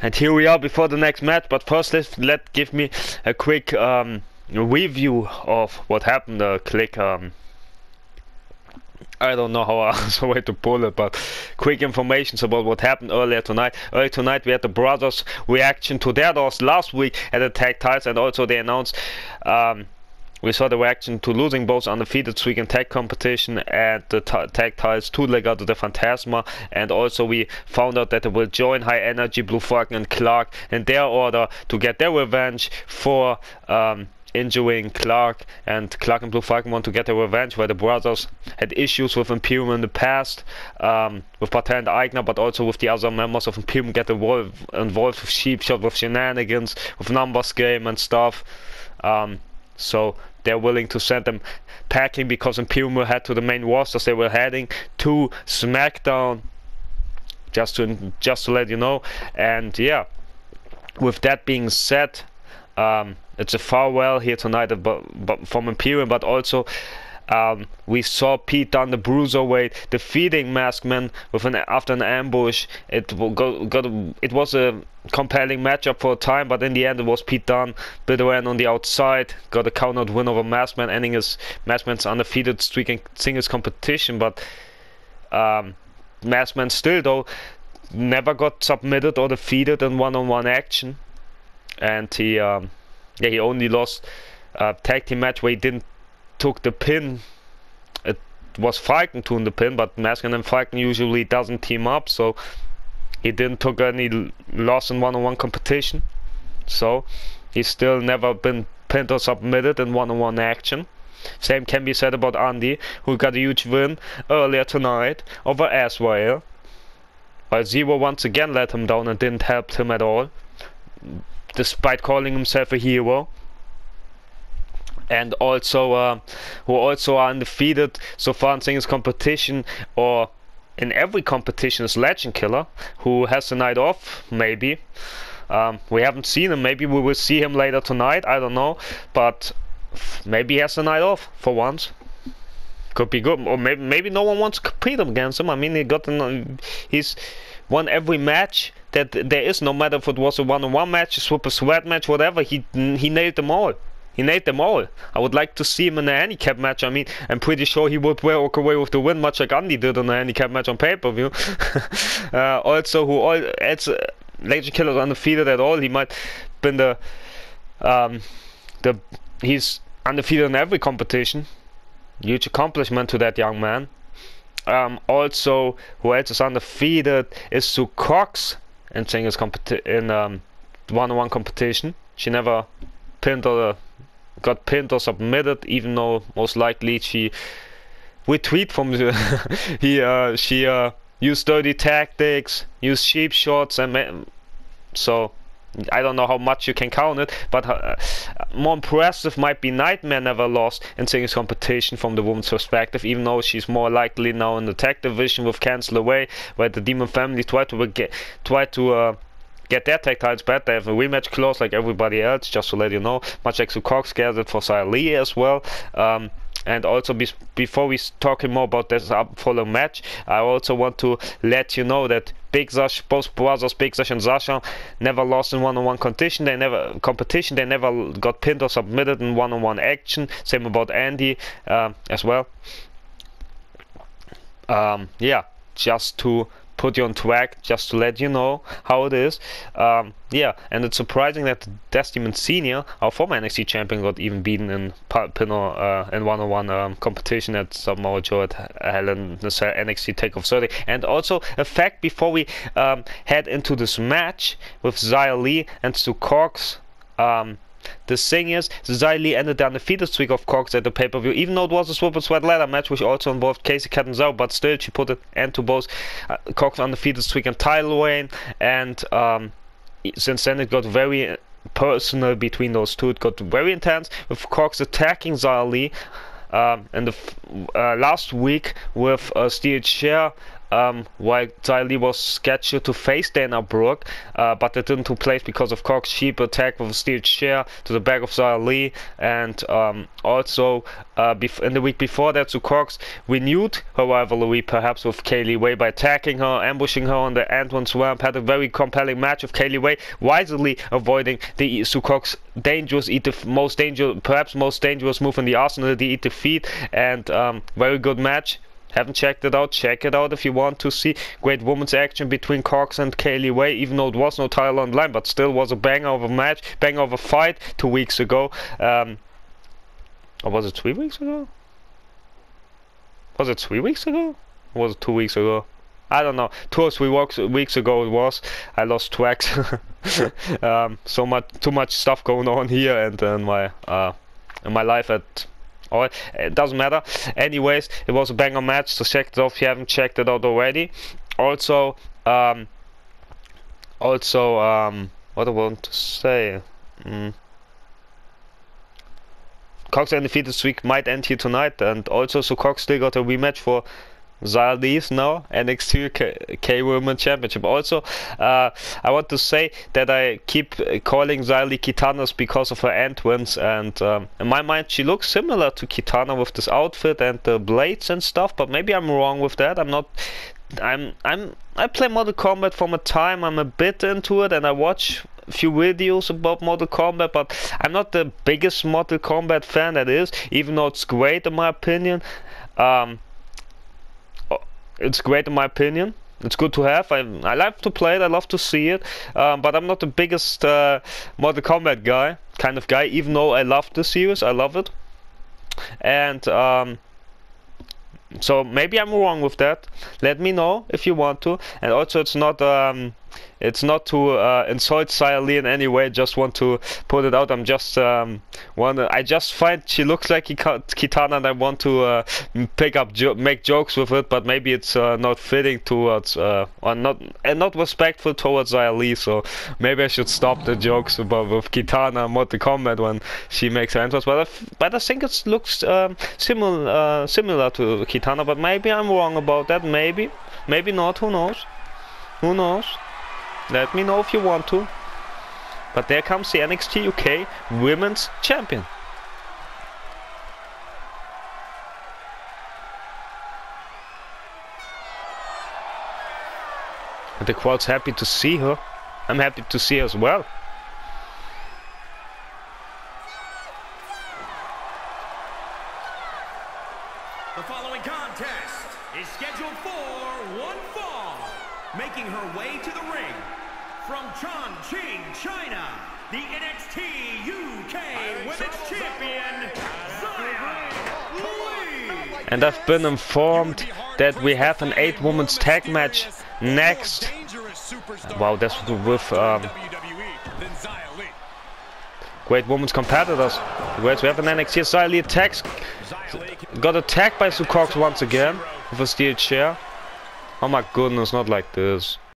And here we are before the next match, but first let give me a quick review of what happened. I don't know how else way to pull it, but quick information about what happened earlier tonight. Earlier tonight we had the brothers' reaction to their loss last week at the tag titles, and also they announced we saw the reaction to losing both undefeated streak and tag competition at the tag titles to Legado de Fantasma, and also we found out that they will join High Energy, Blue Falcon and Clark in their order to get their revenge for injuring Clark, and Clark and Blue Falcon want to get their revenge where the brothers had issues with Imperium in the past, with Pater and Eigner, but also with the other members of Imperium get involved with Sheep Shot, with shenanigans, with numbers game and stuff. So they're willing to send them packing because Imperium will head to the main rosters. They were heading to SmackDown, just to let you know. And yeah, with that being said, it's a farewell here tonight from Imperium, but also we saw Pete Dunne, the Bruiserweight, defeating Maskman after an ambush. It was a compelling matchup for a time, but in the end it was Pete Dunne, bitter end on the outside, got a count-out win over Maskman, ending Maskman's undefeated streak in singles competition. But Maskman still though never got submitted or defeated in one-on-one action, and he only lost a tag team match where he didn't took the pin. It was Falcon to the pin, but Maskman and Falcon usually doesn't team up, so he didn't took any loss in one-on-one competition. So he's still never been pinned or submitted in one-on-one action. Same can be said about Andy, who got a huge win earlier tonight over Aswell, while Zero once again let him down and didn't help him at all, despite calling himself a hero. And also who also are undefeated so far in singles competition, or in every competition, is Legend Killer, who has the night off. Maybe we haven't seen him. Maybe we will see him later tonight, I don't know, but maybe he has the night off for once. Could be good. Or maybe no one wants to compete against him. I mean, he's won every match that there is, no matter if it was a one-on-one match, a super sweat match, whatever. He nailed them all. He nailed them all. I would like to see him in a handicap match. I mean, I'm pretty sure he would walk away with the win, much like Andy did in a handicap match on pay-per-view. Also, Legend Killer is undefeated at all. He might been he's undefeated in every competition. Huge accomplishment to that young man. Also, who else is undefeated is Sue Cox in singles one-on-one competition. She never got pinned or submitted, even though most likely she retreat from she used dirty tactics, used sheep shots, and so I don't know how much you can count it, but more impressive might be Nightmare never lost in singles competition from the women's perspective, even though she's more likely now in the tag division with Cancel Away, where the Demon Family tried to get their tag titles back. They have a rematch clause like everybody else, just to let you know, much like Cox gets it for Xia Li as well. And also, before we talk more about this following match, I also want to let you know that both brothers, Big Sash and Sasha, never lost in one-on-one competition. They never got pinned or submitted in one-on-one action. Same about Andy as well. Yeah, just to put you on track, just to let you know how it is. Yeah, and it's surprising that Destimon Senior, our former NXT champion, got even beaten in in one-on-one competition at Samoa Joe at Hell in the Cell NXT Takeover 30. And also a fact before we head into this match with Xia Li and Sue Cox. The thing is, Xia Li ended the undefeated streak of Cox at the pay-per-view, even though it was a super sweat ladder match, which also involved Casey Catanzaro, but still she put an end to both Cox undefeated streak and title reign. And since then it got very personal between those two. It got very intense with Cox attacking Xia Li in the last week with a steel chair while Xia Li was scheduled to face Dana Brooke, but it didn't take place because of Cox's cheap attack with a steel chair to the back of Xia Li, and also in the week before that, so Cox renewed her rivalry perhaps with Kaylee Way by attacking her, ambushing her on the entrance ramp, had a very compelling match with Kaylee Way, wisely avoiding the Sue Cox dangerous perhaps most dangerous move in the arsenal, the eat defeat, and very good match. Haven't checked it out? Check it out if you want to see great women's action between Cox and Kaylee Way, even though it was no title on the line, but still was a banger of a match, banger of a fight 2 weeks ago. Or was it 3 weeks ago? Was it 3 weeks ago? Or was it 2 weeks ago? I don't know. 2 or 3 weeks ago it was. I lost track. Too much stuff going on here and in my life at all. It doesn't matter. Anyways, it was a banger match, so check it out if you haven't checked it out already. Also, what I want to say. Cox undefeated streak might end here tonight, and also so Cox still got a rematch for Xia Li's now NXT K Women Championship. Also, I want to say that I keep calling Xia Li Kitana's because of her entrance, and in my mind she looks similar to Kitana with this outfit and the blades and stuff. But maybe I'm wrong with that. I'm not. I play Mortal Kombat from a time. I'm a bit into it, and I watch a few videos about Mortal Kombat, but I'm not the biggest Mortal Kombat fan that is, even though it's great in my opinion. It's great in my opinion. It's good to have. I like to play it. I love to see it. But I'm not the biggest Mortal Kombat kind of guy. Even though I love the series, I love it. And so maybe I'm wrong with that. Let me know if you want to. And also, it's not to insult Xia Li in any way. Just want to put it out. I'm just I just find she looks like Kitana, and I want to make jokes with it. But maybe it's not fitting towards or not respectful towards Xia Li. So maybe I should stop the jokes with Kitana and Mortal Kombat when she makes her entrance. But I think it looks similar to Kitana. But maybe I'm wrong about that. Maybe not. Who knows? Who knows? Let me know if you want to. But there comes the NXT UK Women's Champion. And the crowd's happy to see her. I'm happy to see her as well. The following contest is scheduled for one fall. Making her way to the ring, from Chongqing, China, the NXT UK Women's Champion, Xia Li. And I've been informed that we have an 8-women's tag match next. Wow, that's with great women's competitors. Great, we have an NXT. Xia Li attacks. Got attacked by Sue Cox once again with a steel chair. Oh my goodness, not like this.